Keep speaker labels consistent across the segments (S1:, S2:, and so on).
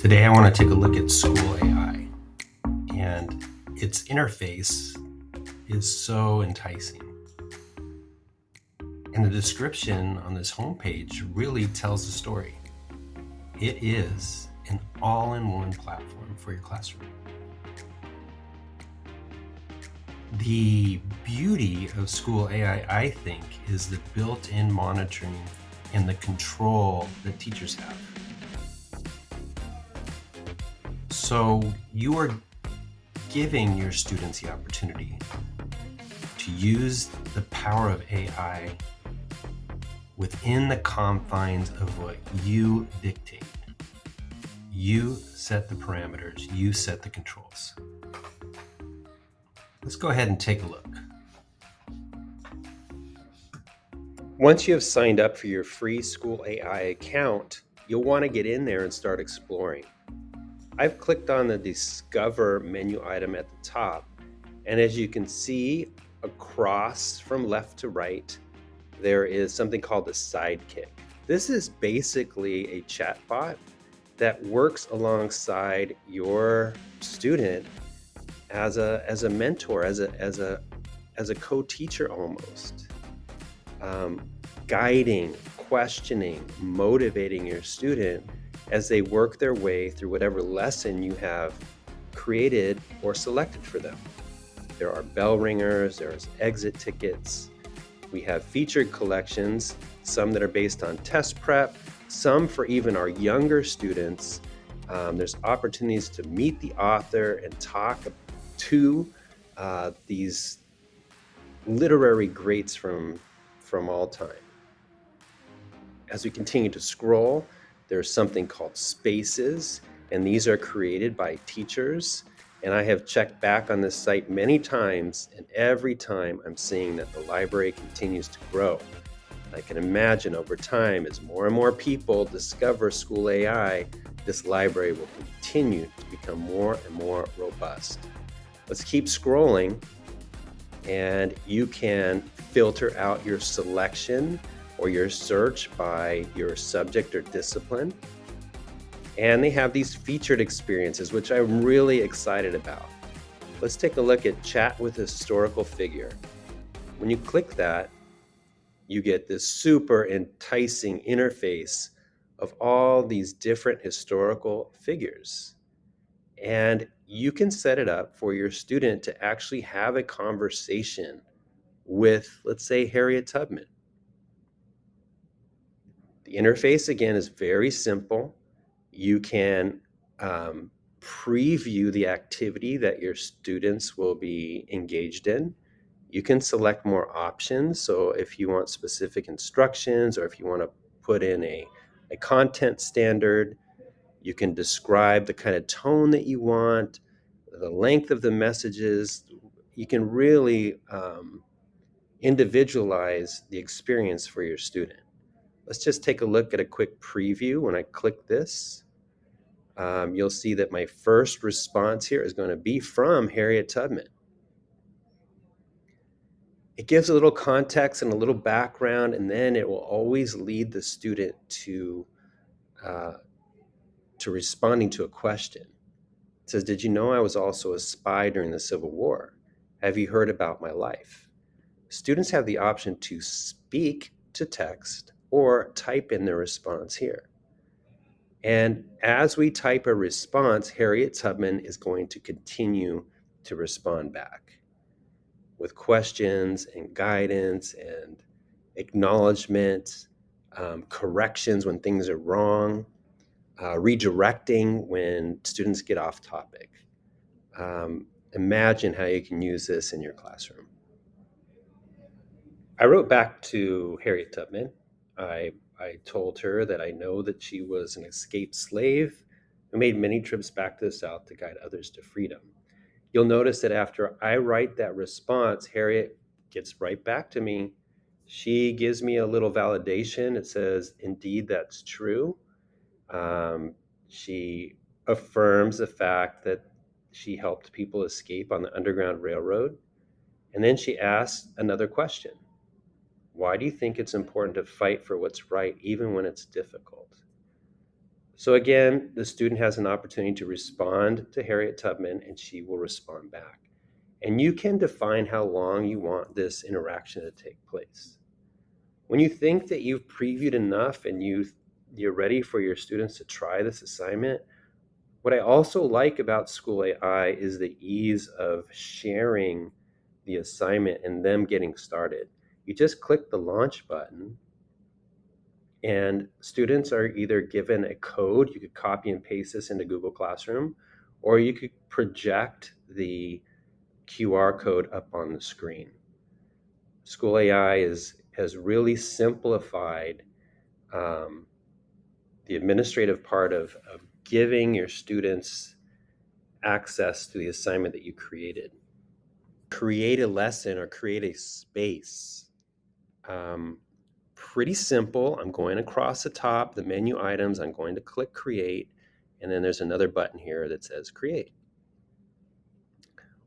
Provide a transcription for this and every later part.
S1: Today I want to take a look at School AI, and its interface is so enticing. And the description on this homepage really tells the story. It is an all-in-one platform for your classroom. The beauty of School AI, I think, is the built-in monitoring and the control that teachers have. So you are giving your students the opportunity to use the power of AI within the confines of what you dictate. You set the parameters, you set the controls. Let's go ahead and take a look. Once you have signed up for your free School AI account, you'll want to get in there and start exploring. I've clicked on the Discover menu item at the top, and as you can see across from left to right, there is something called the Sidekick. This is basically a chatbot that works alongside your student as a mentor, as a co-teacher almost, guiding, questioning, motivating your student as they work their way through whatever lesson you have created or selected for them. There are bell ringers, there's exit tickets. We have featured collections, some that are based on test prep, some for even our younger students. There's opportunities to meet the author and talk to these literary greats from all time. As we continue to scroll, there's something called Spaces, and these are created by teachers. And I have checked back on this site many times, and every time I'm seeing that the library continues to grow. I can imagine over time, as more and more people discover School AI, this library will continue to become more and more robust. Let's keep scrolling, and you can filter out your selection or your search by your subject or discipline. And they have these featured experiences, which I'm really excited about. Let's take a look at Chat with a Historical Figure. When you click that, you get this super enticing interface of all these different historical figures. And you can set it up for your student to actually have a conversation with, let's say, Harriet Tubman. The interface, again, is very simple. You can preview the activity that your students will be engaged in. You can select more options. So if you want specific instructions, or if you want to put in a content standard, you can describe the kind of tone that you want, the length of the messages. You can really individualize the experience for your student. Let's just take a look at a quick preview. When I click this, you'll see that my first response here is going to be from Harriet Tubman. It gives a little context and a little background, and then it will always lead the student to responding to a question. It says, "Did you know I was also a spy during the Civil War? Have you heard about my life?" Students have the option to speak to text or type in their response here. And as we type a response, Harriet Tubman is going to continue to respond back with questions and guidance and acknowledgement, corrections when things are wrong, redirecting when students get off topic. Imagine how you can use this in your classroom. I wrote back to Harriet Tubman. I told her that I know that she was an escaped slave who made many trips back to the South to guide others to freedom. You'll notice that after I write that response, Harriet gets right back to me. She gives me a little validation. It says, "Indeed, that's true." She affirms the fact that she helped people escape on the Underground Railroad. And then she asks another question. "Why do you think it's important to fight for what's right even when it's difficult?" So again, the student has an opportunity to respond to Harriet Tubman, and she will respond back. And you can define how long you want this interaction to take place. When you think that you've previewed enough and you're ready for your students to try this assignment, what I also like about School AI is the ease of sharing the assignment and them getting started. You just click the launch button, and students are either given a code. You could copy and paste this into Google Classroom, or you could project the QR code up on the screen. School AI has really simplified the administrative part of giving your students access to the assignment that you created. Create a lesson or create a space. Pretty simple. I'm going across the top, the menu items, I'm going to click create, and then there's another button here that says create.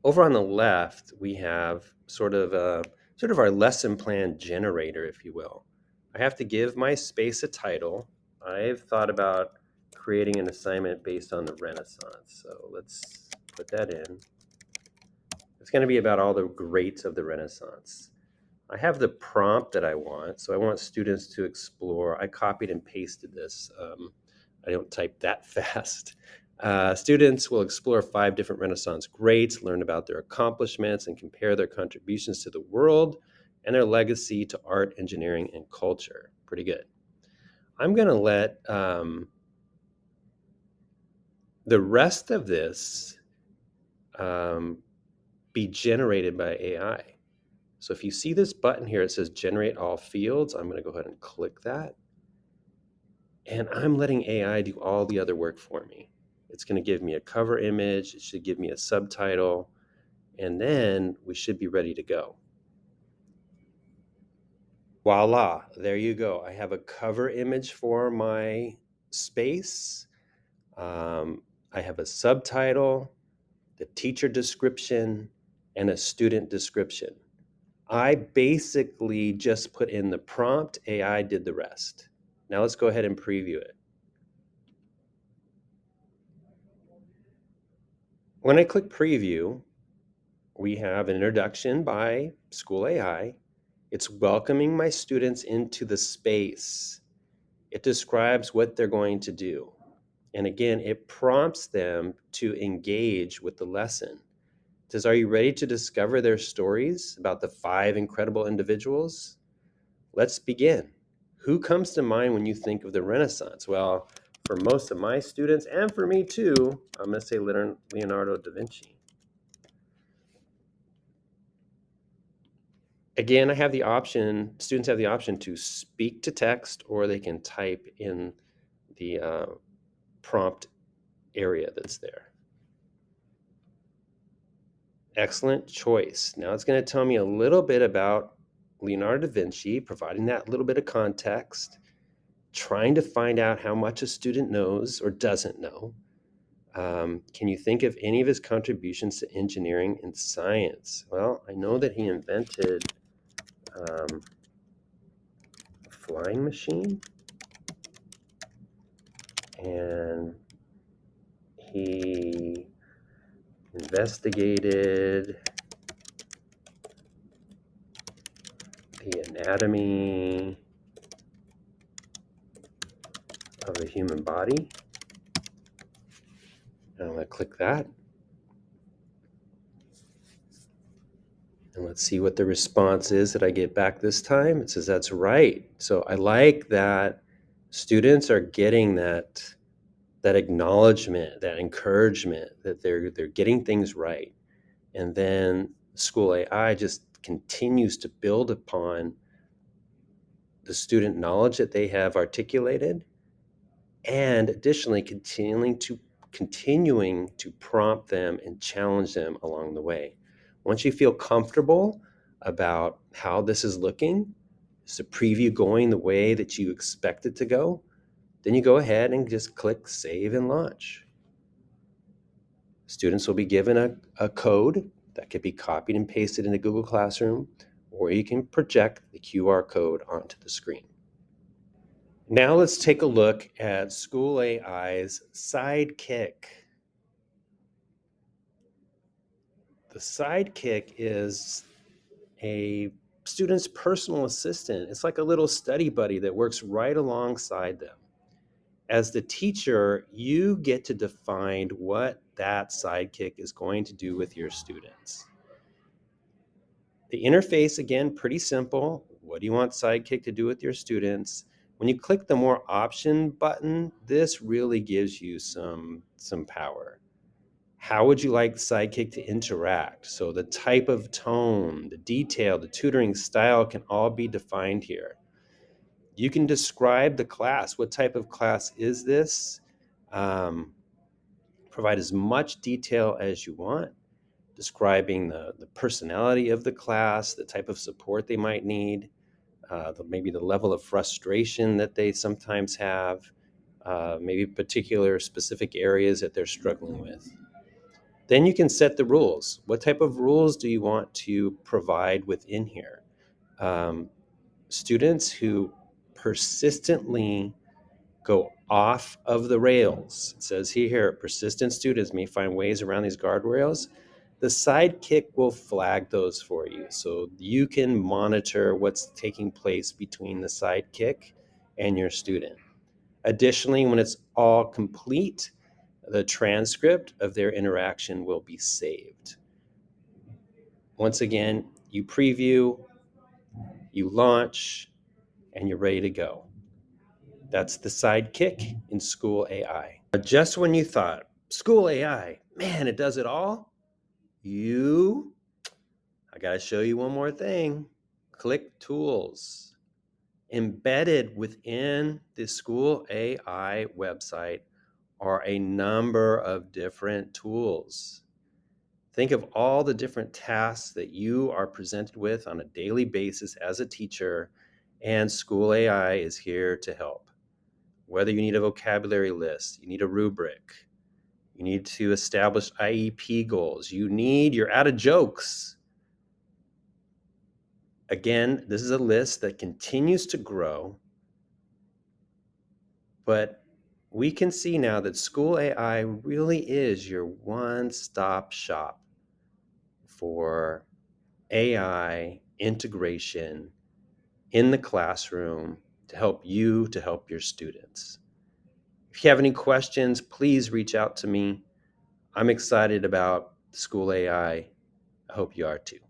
S1: Over on the left, we have sort of our lesson plan generator, if you will. I have to give my space a title. I've thought about creating an assignment based on the Renaissance. So let's put that in. It's going to be about all the greats of the Renaissance. I have the prompt that I want. So I want students to explore. I copied and pasted this. I don't type that fast. Students will explore 5 different Renaissance greats, learn about their accomplishments, and compare their contributions to the world and their legacy to art, engineering, and culture. Pretty good. I'm going to let the rest of this be generated by AI. So if you see this button here, it says generate all fields. I'm going to go ahead and click that. And I'm letting AI do all the other work for me. It's going to give me a cover image. It should give me a subtitle. And then we should be ready to go. Voila, there you go. I have a cover image for my space. I have a subtitle, the teacher description, and a student description. I basically just put in the prompt. AI did the rest. Now let's go ahead and preview it. When I click preview, we have an introduction by School AI. It's welcoming my students into the space. It describes what they're going to do. And again, it prompts them to engage with the lesson. It says, are you ready to discover their stories about the 5 incredible individuals? Let's begin. Who comes to mind when you think of the Renaissance? Well, for most of my students, and for me too, I'm going to say Leonardo da Vinci. Again, I have the option, students have the option to speak to text, or they can type in the prompt area that's there. Excellent choice. Now it's going to tell me a little bit about Leonardo da Vinci, providing that little bit of context, trying to find out how much a student knows or doesn't know. Can you think of any of his contributions to engineering and science? Well, I know that he invented a flying machine, and he investigated the anatomy of the human body. And I'm going to click that. And let's see what the response is that I get back this time. It says that's right. So I like that students are getting that acknowledgement, that encouragement that they're getting things right. And then School AI just continues to build upon the student knowledge that they have articulated, and additionally continuing to prompt them and challenge them along the way. Once you feel comfortable about how this is looking, is the preview going the way that you expect it to go, then you go ahead and just click save and launch. Students will be given a code that could be copied and pasted into Google Classroom, or you can project the QR code onto the screen. Now let's take a look at School AI's Sidekick. The Sidekick is a student's personal assistant. It's like a little study buddy that works right alongside them. As the teacher, you get to define what that sidekick is going to do with your students. The interface, again, pretty simple. What do you want Sidekick to do with your students? When you click the More Option button, this really gives you some power. How would you like Sidekick to interact? So the type of tone, the detail, the tutoring style can all be defined here. You can describe the class. What type of class is this? Provide as much detail as you want, describing the personality of the class, the type of support they might need, maybe the level of frustration that they sometimes have, maybe particular specific areas that they're struggling with. Then you can set the rules. What type of rules do you want to provide within here? Students who persistently go off of the rails. It says here, persistent students may find ways around these guardrails. The Sidekick will flag those for you. So you can monitor what's taking place between the Sidekick and your student. Additionally, when it's all complete, the transcript of their interaction will be saved. Once again, you preview, you launch, and you're ready to go. That's the Sidekick in School AI. Just when you thought, School AI, man, it does it all, I got to show you one more thing. Click Tools. Embedded within the School AI website are a number of different tools. Think of all the different tasks that you are presented with on a daily basis as a teacher, and School AI is here to help. Whether you need a vocabulary list, you need a rubric, you need to establish IEP goals, you're out of jokes. Again, this is a list that continues to grow, but we can see now that School AI really is your one-stop shop for AI integration in the classroom to help your students. If you have any questions, please reach out to me. I'm excited about School AI. I hope you are too.